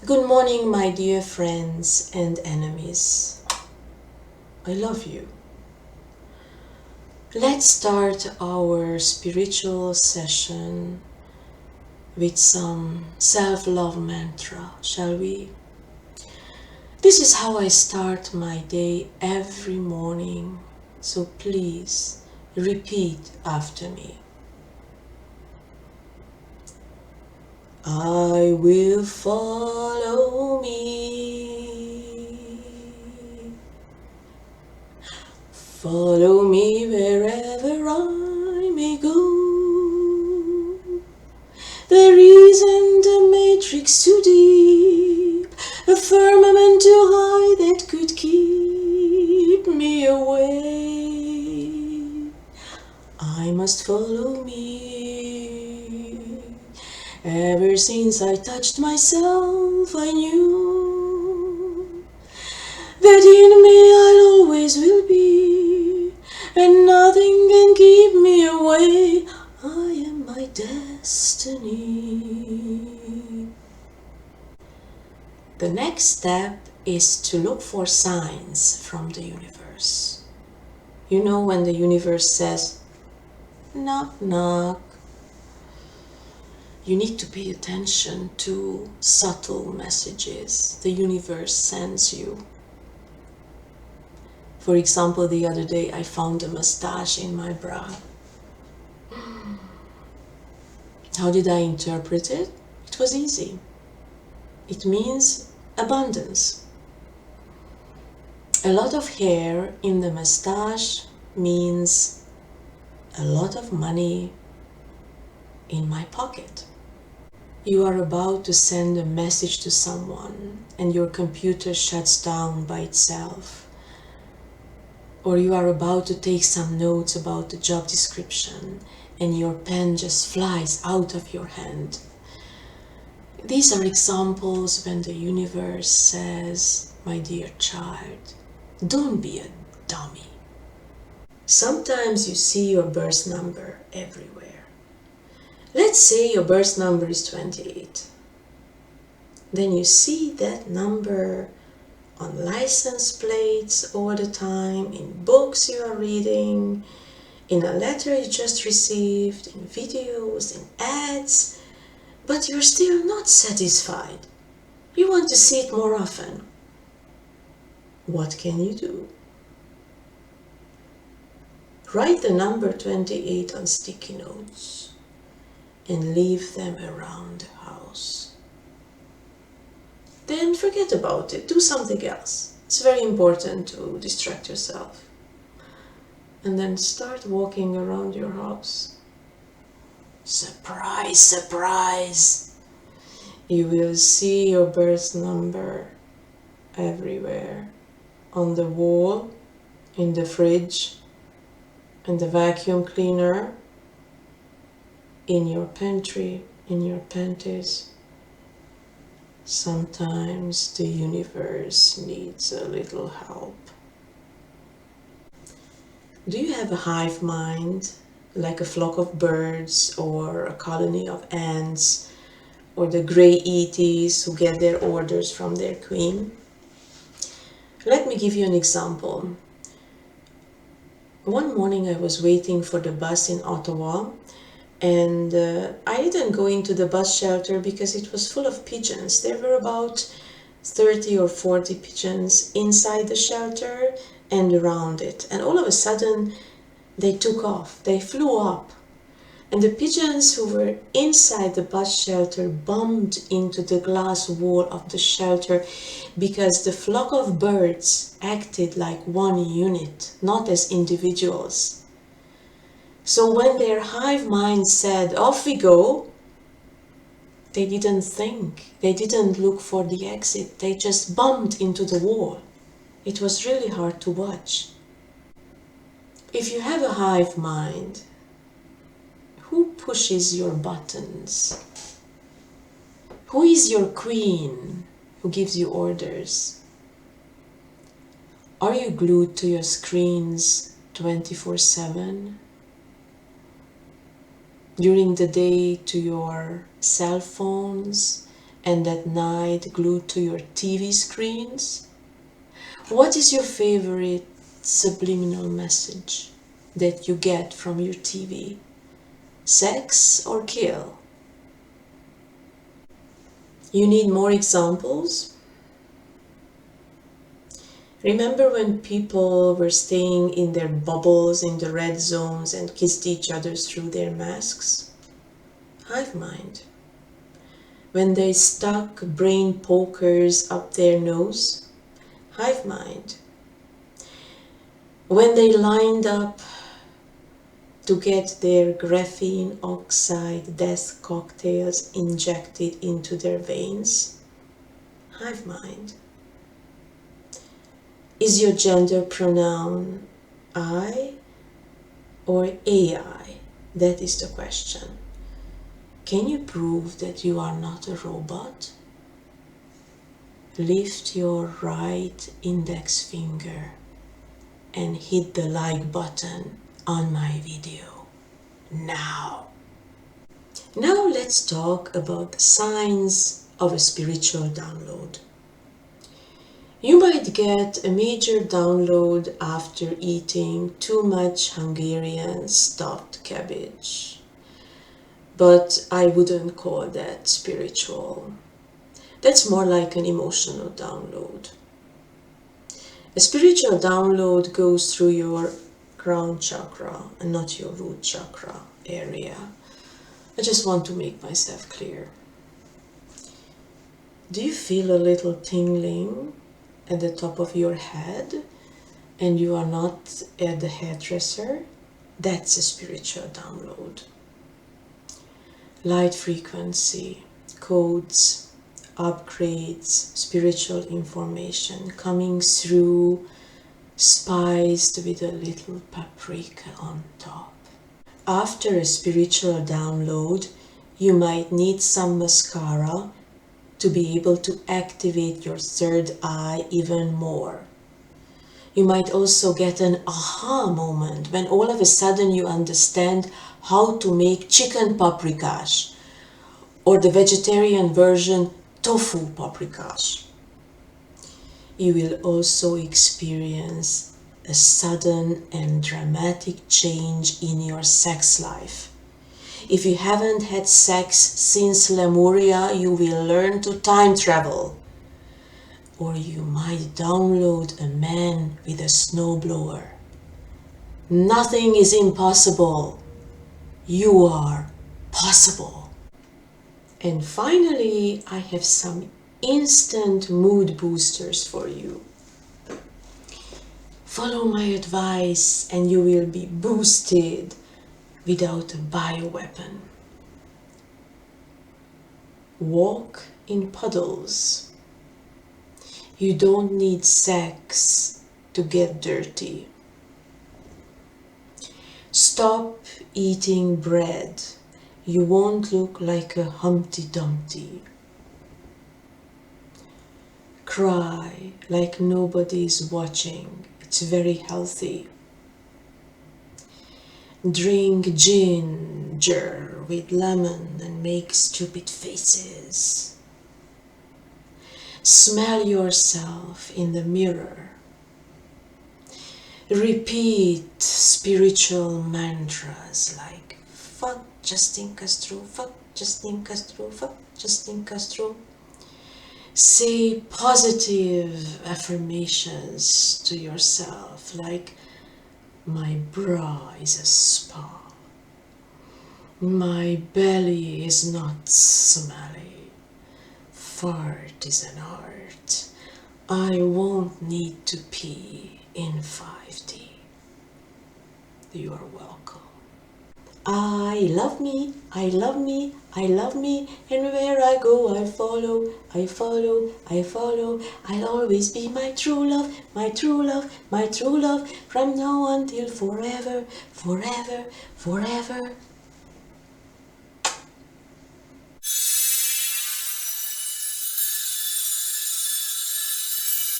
Good morning, my dear friends and enemies. I love you. Let's start our spiritual session with some self-love mantra, shall we? This is how I start my day every morning, so please repeat after me. I will follow me. Follow me wherever I may go. There isn't a matrix too deep, a firmament too high that could keep me away. I must follow me. Ever since I touched myself, I knew that in me I'll always will be, and nothing can keep me away. I am my destiny. The next step is to look for signs from the universe. You know, when the universe says, knock, knock, you need to pay attention to subtle messages the universe sends you. For example, the other day I found a mustache in my bra. How did I interpret it? It was easy. It means abundance. A lot of hair in the mustache means a lot of money in my pocket. You are about to send a message to someone and your computer shuts down by itself. Or you are about to take some notes about the job description and your pen just flies out of your hand. These are examples when the universe says, my dear child, don't be a dummy. Sometimes you see your birth number everywhere. Let's say your birth number is 28. Then you see that number on license plates all the time, in books you are reading, in a letter you just received, in videos, in ads, but you're still not satisfied. You want to see it more often. What can you do? Write the number 28 on sticky notes and leave them around the house. Then forget about it, do something else. It's very important to distract yourself. And then start walking around your house. Surprise, surprise! You will see your birth number everywhere. On the wall, in the fridge, in the vacuum cleaner, in your pantry, in your panties. Sometimes the universe needs a little help. Do you have a hive mind, like a flock of birds or a colony of ants, or the grey Ediths who get their orders from their queen? Let me give you an example. One morning I was waiting for the bus in Ottawa, and I didn't go into the bus shelter because it was full of pigeons. There were about 30 or 40 pigeons inside the shelter and around it. And all of a sudden, they took off. They flew up. And the pigeons who were inside the bus shelter bumped into the glass wall of the shelter because the flock of birds acted like one unit, not as individuals. So when their hive mind said, off we go, they didn't think, they didn't look for the exit, they just bumped into the wall. It was really hard to watch. If you have a hive mind, who pushes your buttons? Who is your queen who gives you orders? Are you glued to your screens 24/7? During the day to your cell phones and at night glued to your TV screens? What is your favorite subliminal message that you get from your TV? Sex or kill? You need more examples? Remember when people were staying in their bubbles in the red zones and kissed each other through their masks? Hive mind. When they stuck brain pokers up their nose? Hive mind. When they lined up to get their graphene oxide death cocktails injected into their veins? Hive mind. Is your gender pronoun I or AI? That is the question. Can you prove that you are not a robot? Lift your right index finger and hit the like button on my video now. Now let's talk about the signs of a spiritual download. You might get a major download after eating too much Hungarian stuffed cabbage, but I wouldn't call that spiritual. That's more like an emotional download. A spiritual download goes through your crown chakra and not your root chakra area. I just want to make myself clear. Do you feel a little tingling at the top of your head and you are not at the hairdresser? That's a spiritual download. Light frequency, codes, upgrades, spiritual information coming through, spiced with a little paprika on top. After a spiritual download, you might need some mascara to be able to activate your third eye even more. You might also get an aha moment when all of a sudden you understand how to make chicken paprikash or the vegetarian version tofu paprikash. You will also experience a sudden and dramatic change in your sex life. If you haven't had sex since Lemuria, you will learn to time travel. Or you might download a man with a snowblower. Nothing is impossible. You are possible. And finally, I have some instant mood boosters for you. Follow my advice and you will be boosted without a bioweapon. Walk in puddles. You don't need sex to get dirty. Stop eating bread. You won't look like a Humpty Dumpty. Cry like nobody's watching. It's very healthy. Drink ginger with lemon and make stupid faces. Smell yourself in the mirror. Repeat spiritual mantras like fuck Justin Castro, fuck Justin Castro, fuck Justin Castro. Say positive affirmations to yourself like my bra is a spa. My belly is not smelly. Fart is an art. I won't need to pee in 5D. You are welcome. I love me, I love me, I love me, and where I go I follow, I follow, I follow. I'll always be my true love, my true love, my true love, from now until forever, forever, forever.